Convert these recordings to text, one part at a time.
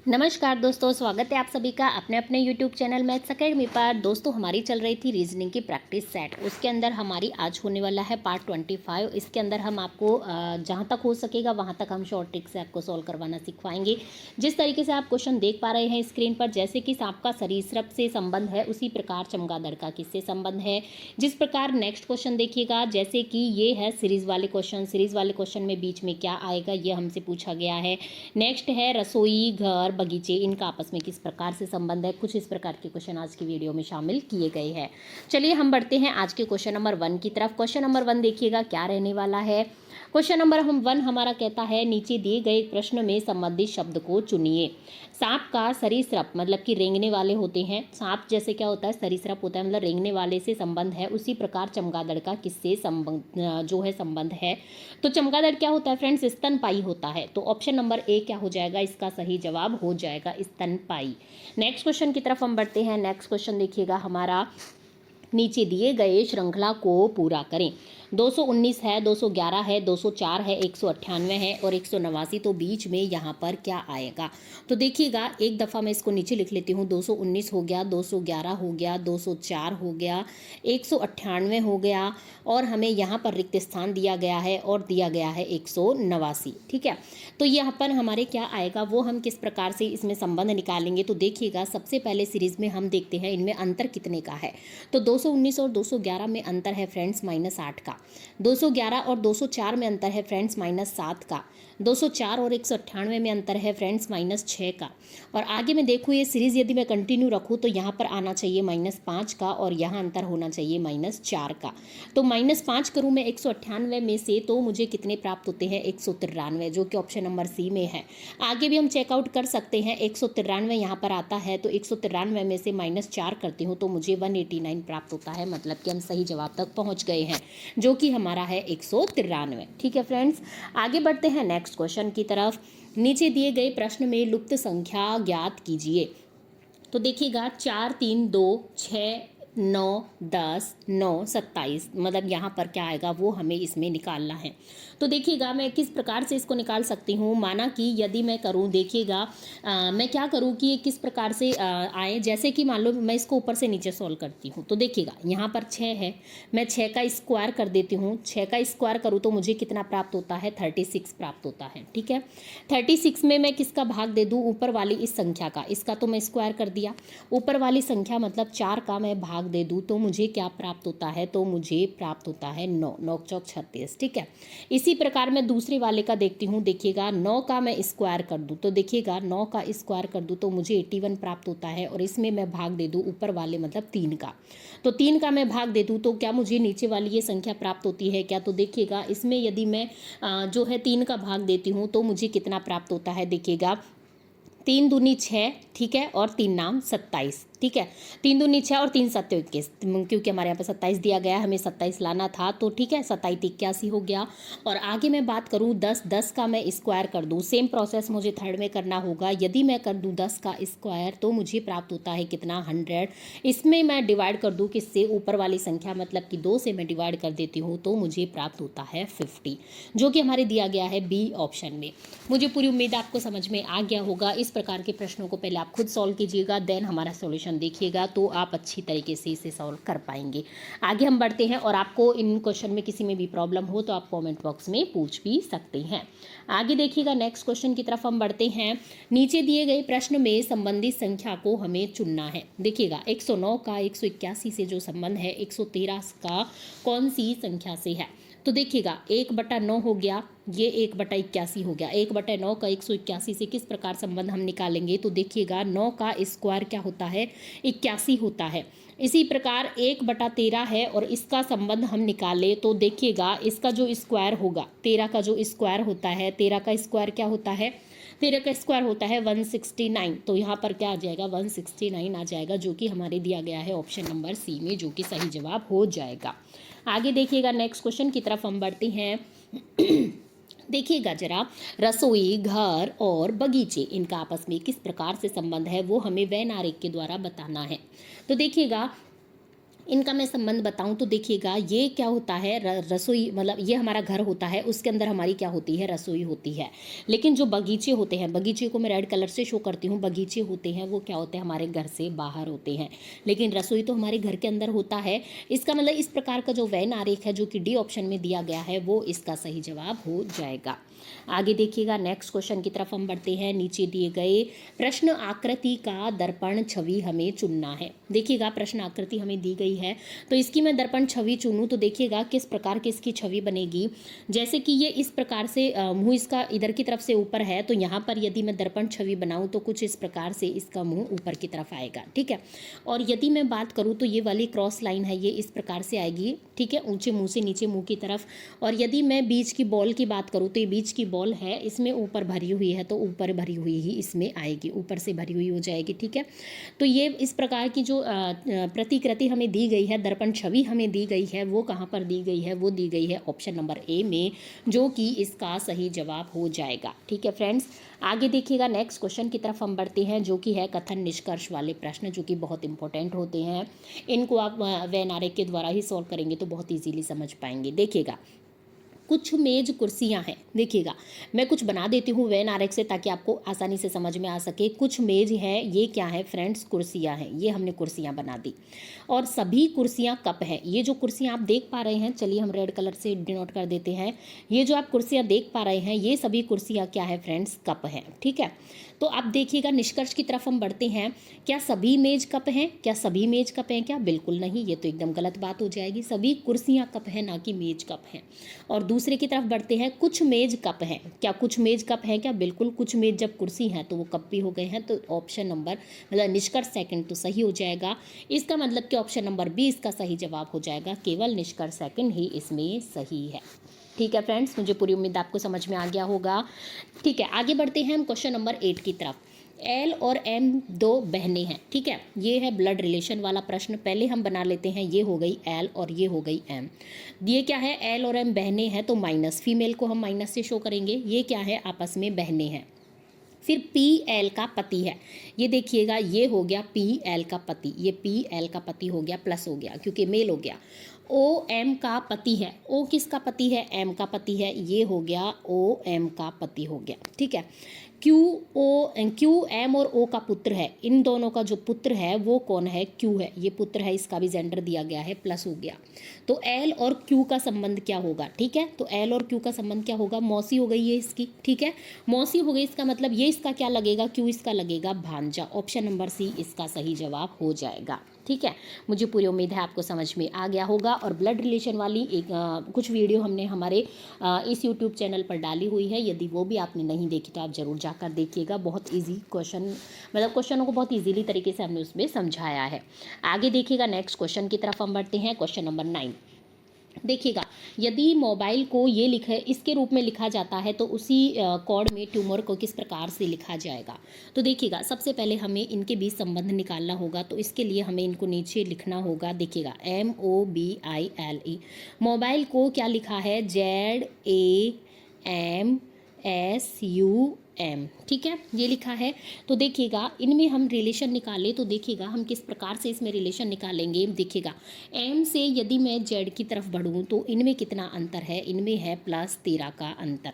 नमस्कार दोस्तों, स्वागत है आप सभी का अपने अपने YouTube चैनल मैथ्स अकेडमी पर। दोस्तों हमारी चल रही थी रीजनिंग की प्रैक्टिस सेट, उसके अंदर हमारी आज होने वाला है पार्ट 25। इसके अंदर हम आपको जहां तक हो सकेगा वहां तक हम शॉर्ट ट्रिक से आपको सॉल्व करवाना सिखवाएंगे। जिस तरीके से आप क्वेश्चन देख पा रहे हैं स्क्रीन पर, जैसे कि सांप का सरीसृप से संबंध है, उसी प्रकार चमगादड़ का किससे संबंध है। जिस प्रकार नेक्स्ट क्वेश्चन देखिएगा, जैसे कि ये है सीरीज वाले क्वेश्चन में बीच में क्या आएगा ये हमसे पूछा गया है। नेक्स्ट है रसोई, घर, बगीचे, इनका आपस में किस प्रकार से संबंध है। कुछ इस प्रकार के क्वेश्चन आज की वीडियो में शामिल किए गए हैं। चलिए हम बढ़ते हैं आज के क्वेश्चन नंबर 1 की तरफ। क्वेश्चन नंबर 1 देखिएगा क्या रहने वाला है। क्वेश्चन नंबर 1 हमारा कहता है, नीचे दिए गए प्रश्न में संबंधित शब्द को चुनिए। सांप का सरीसृप मतलब कि रेंगने वाले होते हैं। सांप जैसे क्या होता है, सरीसृप होता है मतलब रेंगने वाले से संबंध है। उसी प्रकार चमगादड़ का किससे संबंध है। तो चमगादड़ क्या होता है फ्रेंड्स, स्तनपायी होता है। तो ऑप्शन नंबर ए क्या हो जाएगा, इसका सही जवाब हो जाएगा स्तनपायी। नेक्स्ट क्वेश्चन की तरफ हम बढ़ते हैं। नेक्स्ट क्वेश्चन देखिएगा हमारा, नीचे दिए गए श्रृंखला को पूरा करें। 219 है, 211 है, 204 है, 198 है और 189। तो बीच में यहाँ पर क्या आएगा। तो देखिएगा एक दफ़ा मैं इसको नीचे लिख लेती हूँ। 219 हो गया, 211 हो गया, 204 हो गया, 198 हो गया और हमें यहाँ पर रिक्त स्थान दिया गया है और दिया गया है 189। ठीक है, तो यहाँ पर हमारे क्या आएगा वो हम किस प्रकार से इसमें संबंध निकालेंगे। तो देखिएगा सबसे पहले सीरीज में हम देखते हैं इनमें अंतर कितने का है। तो 219 और 211 में अंतर है फ्रेंड्स -8 का। 211 और 204 में अंतर है फ्रेंड्स -7 का। 204 और 198 में अंतर है फ्रेंड्स -6 का। और आगे मैं देखूँ ये सीरीज़ यदि मैं कंटिन्यू रखूँ तो यहाँ पर आना चाहिए -5 का और यहाँ अंतर होना चाहिए -4 का। तो -5 करूँ मैं 198 में से तो मुझे कितने प्राप्त होते हैं, 193, जो कि ऑप्शन नंबर सी में है। आगे भी हम चेकआउट कर सकते हैं। 193 यहाँ पर आता है तो 193 में से -4 करती हूँ तो मुझे 189 प्राप्त होता है। मतलब कि हम सही जवाब तक पहुँच गए हैं, जो कि हमारा है 193। ठीक है फ्रेंड्स, आगे बढ़ते हैं नेक्स्ट क्वेश्चन की तरफ। नीचे दिए गए प्रश्न में लुप्त संख्या ज्ञात कीजिए। तो देखिएगा 4, 3, 2, 6, 9, 10, 9, 27 मतलब यहाँ पर क्या आएगा वो हमें इसमें निकालना है। तो देखिएगा मैं किस प्रकार से इसको निकाल सकती हूँ। माना कि यदि मैं करूँ, देखिएगा मैं क्या करूँ कि ये किस प्रकार से आए। जैसे कि मान लो मैं इसको ऊपर से नीचे सॉल्व करती हूँ। तो देखिएगा यहाँ पर 6 है, मैं 6 का स्क्वायर कर देती हूँ। 6 का स्क्वायर करूँ तो मुझे कितना प्राप्त होता है, 36 प्राप्त होता है। ठीक है, 36 में मैं किसका भाग दे दूँ, ऊपर वाली इस संख्या का। इसका तो मैं स्क्वायर कर दिया, ऊपर वाली संख्या मतलब 4 का मैं भाग दे दूँ तो मुझे क्या प्राप्त होता है, तो मुझे प्राप्त होता है 9, 9 चौक 36। ठीक है, इसी प्रकार मैं दूसरे वाले का देखती हूँ। देखिएगा 9 का मैं स्क्वायर कर दूँ तो देखिएगा 9 का स्क्वायर कर दूँ तो मुझे 81 प्राप्त होता है और इसमें मैं भाग दे दूँ ऊपर वाले मतलब 3 का। तो 3 का मैं भाग दे दूँ तो क्या मुझे नीचे वाली ये संख्या प्राप्त होती है क्या। तो देखिएगा इसमें यदि मैं जो है 3 का भाग देती हूँ तो मुझे कितना प्राप्त होता है। देखिएगा 3 दूनी 6, ठीक है, और 3 नाम 27। ठीक है, 3 दूनी 6 और 3 सत्ते 21, क्योंकि हमारे यहाँ पर 27 दिया गया है, हमें 27 लाना था। तो ठीक है, 27 81 हो गया। और आगे मैं बात करूँ 10 का मैं स्क्वायर कर दूँ। सेम प्रोसेस मुझे थर्ड में करना होगा। यदि मैं कर दूँ 10 का स्क्वायर तो मुझे प्राप्त होता है कितना, 100। इसमें मैं डिवाइड कर दूँ किससे, ऊपर वाली संख्या मतलब कि 2 से मैं डिवाइड कर देती हूँ तो मुझे प्राप्त होता है 50, जो कि हमारे दिया गया है बी ऑप्शन में। मुझे पूरी उम्मीद आपको समझ में आ गया होगा। इस प्रकार के प्रश्नों को पहले आप खुद सॉल्व कीजिएगा, देन हमारा सॉल्यूशन देखिएगा तो आप अच्छी तरीके से इसे सॉल्व कर पाएंगे। आगे हम बढ़ते हैं और आपको इन क्वेश्चन में किसी में भी प्रॉब्लम हो तो आप कमेंट बॉक्स में पूछ भी सकते हैं। आगे देखिएगा नेक्स्ट क्वेश्चन की तरफ हम बढ़ते हैं। नीचे दिए गए प्रश्न में संबंधित संख्या को हमें चुनना है। देखिएगा 109 का 181 से जो संबंध है, 113 का कौन सी संख्या से है। तो देखिएगा 1/9 हो गया, ये 1/81 हो गया। 1/9 का 181 से किस प्रकार संबंध हम निकालेंगे। तो देखिएगा 9 का स्क्वायर क्या होता है, 81 होता है। इसी प्रकार 1/13 है और इसका संबंध हम निकालें तो देखिएगा इसका जो स्क्वायर होगा, 13 का जो स्क्वायर होता है, 13 का स्क्वायर क्या होता है, 13 का स्क्वायर होता है 169। तो यहाँ पर क्या आ जाएगा, 169 आ जाएगा, जो कि हमारे दिया गया है ऑप्शन नंबर सी में, जो कि सही जवाब हो जाएगा। आगे देखिएगा नेक्स्ट क्वेश्चन की तरफ हम बढ़ते हैं। देखिएगा जरा, रसोई, घर और बगीचे, इनका आपस में किस प्रकार से संबंध है वो हमें वेन आरेख के द्वारा बताना है। तो देखिएगा इनका मैं संबंध बताऊं तो देखिएगा, ये क्या होता है, रसोई, मतलब ये हमारा घर होता है, उसके अंदर हमारी क्या होती है, रसोई होती है। लेकिन जो बगीचे होते हैं, बगीचे को मैं रेड कलर से शो करती हूँ, बगीचे होते हैं वो क्या होते हैं, हमारे घर से बाहर होते हैं, लेकिन रसोई तो हमारे घर के अंदर होता है। इसका मतलब इस प्रकार का जो वेन आरेख है जो कि डी ऑप्शन में दिया गया है वो इसका सही जवाब हो जाएगा। आगे देखिएगा, नेक्स्ट क्वेश्चन की तरफ हम बढ़ते हैं। नीचे दिए गए प्रश्न आकृति का दर्पण छवि हमें चुनना है। देखिएगा, प्रश्न आकृति हमें दी गई है, तो इसकी मैं दर्पण छवि चुनूं तो देखिएगा किस प्रकार की इसकी छवि बनेगी। जैसे कि ये इस प्रकार से मुंह इसका इधर की तरफ से ऊपर है, तो यहाँ पर यदि मैं दर्पण छवि बनाऊं तो कुछ इस प्रकार से इसका मुंह ऊपर की तरफ आएगा, ठीक है। और यदि मैं बात करूँ तो ये वाली क्रॉस लाइन है, ये इस प्रकार से आएगी, ठीक है, ऊंचे मुंह से नीचे मुंह की तरफ। और यदि मैं बीच की बॉल की बात करूँ तो ये बीच की बॉल है, इसमें ऊपर भरी हुई है, तो ऊपर भरी हुई ही इसमें आएगी, ऊपर से भरी हुई हो जाएगी, ठीक है। तो ये इस प्रकार की जो प्रतिकृति हमें दी गई है, दर्पण छवि हमें दी गई है, वो कहाँ पर दी गई है, वो दी गई है ऑप्शन नंबर ए में, जो कि इसका सही जवाब हो जाएगा, ठीक है फ्रेंड्स। आगे देखिएगा, नेक्स्ट क्वेश्चन की तरफ हम बढ़ते हैं, जो कि है कथन निष्कर्ष वाले प्रश्न, जो कि बहुत इंपॉर्टेंट होते हैं। इनको आप वेन आरेख के द्वारा ही सॉल्व करेंगे तो बहुत ईजीली समझ पाएंगे। देखिएगा, कुछ मेज कुर्सियां हैं, देखिएगा मैं कुछ बना देती हूँ वेन आरेख से ताकि आपको आसानी से समझ में आ सके। कुछ मेज है, ये क्या है फ्रेंड्स, कुर्सियां हैं, ये हमने कुर्सियां बना दी। और सभी कुर्सियां कप हैं, ये जो कुर्सियां आप देख पा रहे हैं, चलिए हम रेड कलर से डिनोट कर देते हैं। ये जो आप कुर्सियां देख पा रहे हैं, ये सभी कुर्सियां क्या है फ्रेंड्स, कप हैं, ठीक है। तो अब देखिएगा, निष्कर्ष की तरफ हम बढ़ते हैं। क्या सभी मेज कप हैं, क्या सभी मेज कप हैं, क्या बिल्कुल नहीं, ये तो एकदम गलत बात हो जाएगी। सभी कुर्सियां कप हैं, ना कि मेज कप हैं। और दूसरे की तरफ बढ़ते हैं, कुछ मेज कप हैं, क्या कुछ मेज कप हैं, क्या बिल्कुल, कुछ मेज जब कुर्सी हैं तो वो कप भी हो गए हैं, तो ऑप्शन नंबर मतलब निष्कर्ष सेकंड तो सही हो जाएगा। इसका मतलब कि ऑप्शन नंबर बी इसका सही जवाब हो जाएगा, केवल निष्कर्ष सेकंड ही इसमें सही है, ठीक है फ्रेंड्स। मुझे पूरी उम्मीद आपको समझ में आ गया होगा, ठीक है। आगे बढ़ते हैं हम क्वेश्चन नंबर 8 की तरफ। एल और एम दो बहनें हैं, ठीक है, ये है ब्लड रिलेशन वाला प्रश्न। पहले हम बना लेते हैं, ये हो गई एल और ये हो गई एम। ये क्या है, एल और एम बहनें हैं, तो माइनस, फीमेल को हम माइनस से शो करेंगे। ये क्या है, आपस में बहनें हैं। फिर पी एल का पति है, ये देखिएगा, ये हो गया पी एल का पति, ये पी एल का पति हो गया, प्लस हो गया क्योंकि मेल हो गया। ओ एम का पति है, ओ किसका पति है, एम का पति है, ये हो गया ओ एम का पति हो गया, ठीक है। क्यू एम और ओ का पुत्र है, इन दोनों का जो पुत्र है वो कौन है, क्यू है, ये पुत्र है, इसका भी जेंडर दिया गया है, प्लस हो गया। तो एल और क्यू का संबंध क्या होगा, ठीक है, तो एल और क्यू का संबंध क्या होगा, मौसी हो गई है इसकी, ठीक है, मौसी हो गई, इसका मतलब ये इसका क्या लगेगा, क्यू इसका लगेगा भांजा। ऑप्शन नंबर सी इसका सही जवाब हो जाएगा, ठीक है। मुझे पूरी उम्मीद है आपको समझ में आ गया होगा। और ब्लड रिलेशन वाली कुछ वीडियो हमने हमारे इस यूट्यूब चैनल पर डाली हुई है, यदि वो भी आपने नहीं देखी तो आप ज़रूर जाकर देखिएगा। बहुत इजी क्वेश्चन, मतलब क्वेश्चनों को बहुत इजीली तरीके से हमने उसमें समझाया है। आगे देखिएगा, नेक्स्ट क्वेश्चन की तरफ हम बढ़ते हैं, क्वेश्चन नंबर 9। देखिएगा, यदि मोबाइल को ये लिखे इसके रूप में लिखा जाता है तो उसी कोड में ट्यूमर को किस प्रकार से लिखा जाएगा। तो देखिएगा, सबसे पहले हमें इनके बीच संबंध निकालना होगा, तो इसके लिए हमें इनको नीचे लिखना होगा। देखिएगा, MOBILE, मोबाइल को क्या लिखा है, ZAMSUM, ठीक है, ये लिखा है। तो देखिएगा, इनमें हम रिलेशन निकालें तो देखिएगा हम किस प्रकार से इसमें रिलेशन निकालेंगे। देखिएगा, एम से यदि मैं जेड की तरफ बढ़ूँ तो इनमें कितना अंतर है, इनमें है +13 का अंतर।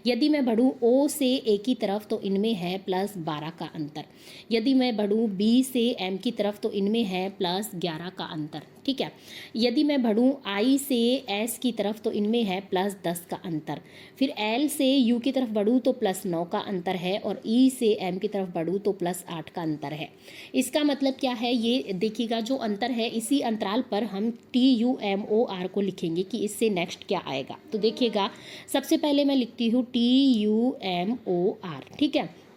यदि मैं बढ़ूँ ओ से ए की तरफ तो इनमें है +12 का अंतर। यदि मैं बढ़ूँ बी से एम की तरफ तो इनमें है +11 का अंतर, ठीक है। यदि मैं बढ़ूँ आई से एस की तरफ तो इनमें है +10 का अंतर। फिर एल से यू की तरफ बढ़ूँ तो +9 का अंतर है, और ई से एम की तरफ बढ़ूँ तो +8 का अंतर है। इसका मतलब क्या है, ये देखिएगा जो अंतर है इसी अंतराल पर हम TUMOR को लिखेंगे कि इससे नेक्स्ट क्या आएगा। तो देखिएगा, सबसे पहले मैं लिखती हूँ TUMOR, ठीक है।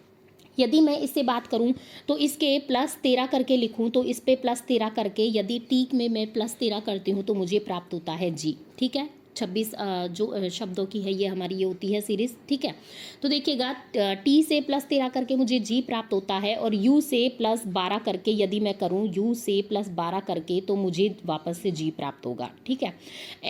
यदि मैं इससे बात करूं तो इसके +13 करके लिखूं तो इस पे +13 करके यदि टी में मैं +13 करती हूं तो मुझे प्राप्त होता है जी, ठीक है। 26 जो शब्दों की है, ये हमारी ये होती है सीरीज़, ठीक है। तो देखिएगा टी से +13 करके मुझे जी प्राप्त होता है, और यू से +12 करके यदि मैं करूँ यू से +12 करके तो मुझे वापस से जी प्राप्त होगा, ठीक है।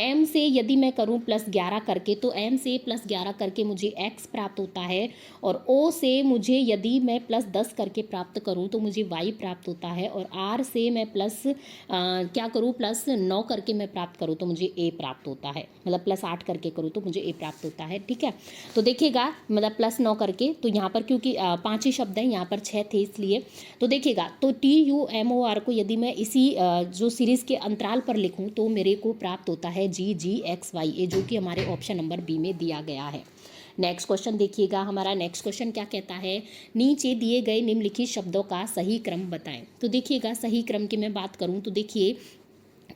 एम से यदि मैं करूँ +11 करके तो एम से +11 करके मुझे एक्स प्राप्त होता है, और ओ से मुझे यदि मैं +10 करके प्राप्त करूँ तो मुझे वाई प्राप्त होता है, और आर से मैं क्या करूँ +9 करके मैं प्राप्त करूँ तो मुझे ए प्राप्त होता है, मतलब +8 करके करूँ तो मुझे ए प्राप्त होता है, ठीक है। तो देखिएगा मतलब +9 करके, तो यहाँ पर क्योंकि 5 ही शब्द हैं, यहाँ पर 6 थे इसलिए, तो देखिएगा तो TUMOR को यदि मैं इसी जो सीरीज़ के अंतराल पर लिखूँ तो मेरे को प्राप्त होता है GGXYA, जो कि हमारे ऑप्शन नंबर बी में दिया गया है। नेक्स्ट क्वेश्चन देखिएगा, हमारा नेक्स्ट क्वेश्चन क्या कहता है, नीचे दिए गए निम्नलिखित शब्दों का सही क्रम बताएं। तो देखिएगा सही क्रम की मैं बात करूं तो देखिए,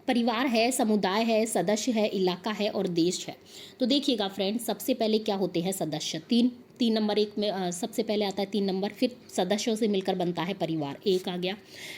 परिवार है, समुदाय है, सदस्य है, इलाका है और देश है। तो देखिएगा फ्रेंड्स, सबसे पहले क्या होते हैं सदस्य, तीन नंबर एक में सबसे पहले आता है 3 नंबर, फिर सदस्यों से मिलकर बनता है परिवार, एक आ गया।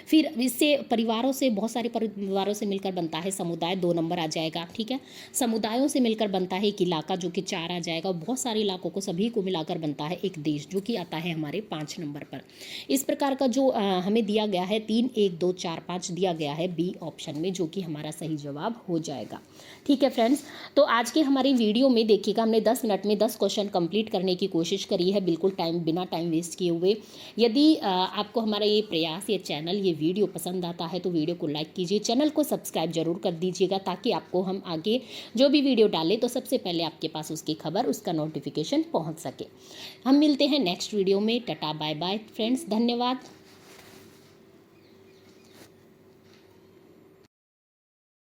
फिर इससे परिवारों से, बहुत सारे परिवारों से मिलकर बनता है समुदाय, 2 नंबर आ जाएगा, ठीक है। समुदायों से मिलकर बनता है एक इलाका, जो कि 4 आ जाएगा, और बहुत सारे इलाकों को सभी को मिलाकर बनता है एक देश, जो कि आता है हमारे 5 नंबर पर। इस प्रकार का जो हमें दिया गया है 3, 1, 2, 4, 5 दिया गया है बी ऑप्शन में, जो कि हमारा सही जवाब हो जाएगा, ठीक है फ्रेंड्स। तो आज के हमारी वीडियो में देखिएगा, हमने 10 मिनट में 10 क्वेश्चन कंप्लीट करने की कोशिश करी है, बिल्कुल बिना टाइम वेस्ट किए हुए। यदि आपको हमारा ये प्रयास, ये चैनल, ये वीडियो पसंद आता है तो वीडियो को लाइक कीजिए, चैनल को सब्सक्राइब जरूर कर दीजिएगा, ताकि आपको हम आगे जो भी वीडियो डालें तो सबसे पहले आपके पास उसकी खबर, उसका नोटिफिकेशन पहुँच सके। हम मिलते हैं नेक्स्ट वीडियो में। टाटा बाय बाय फ्रेंड्स, धन्यवाद।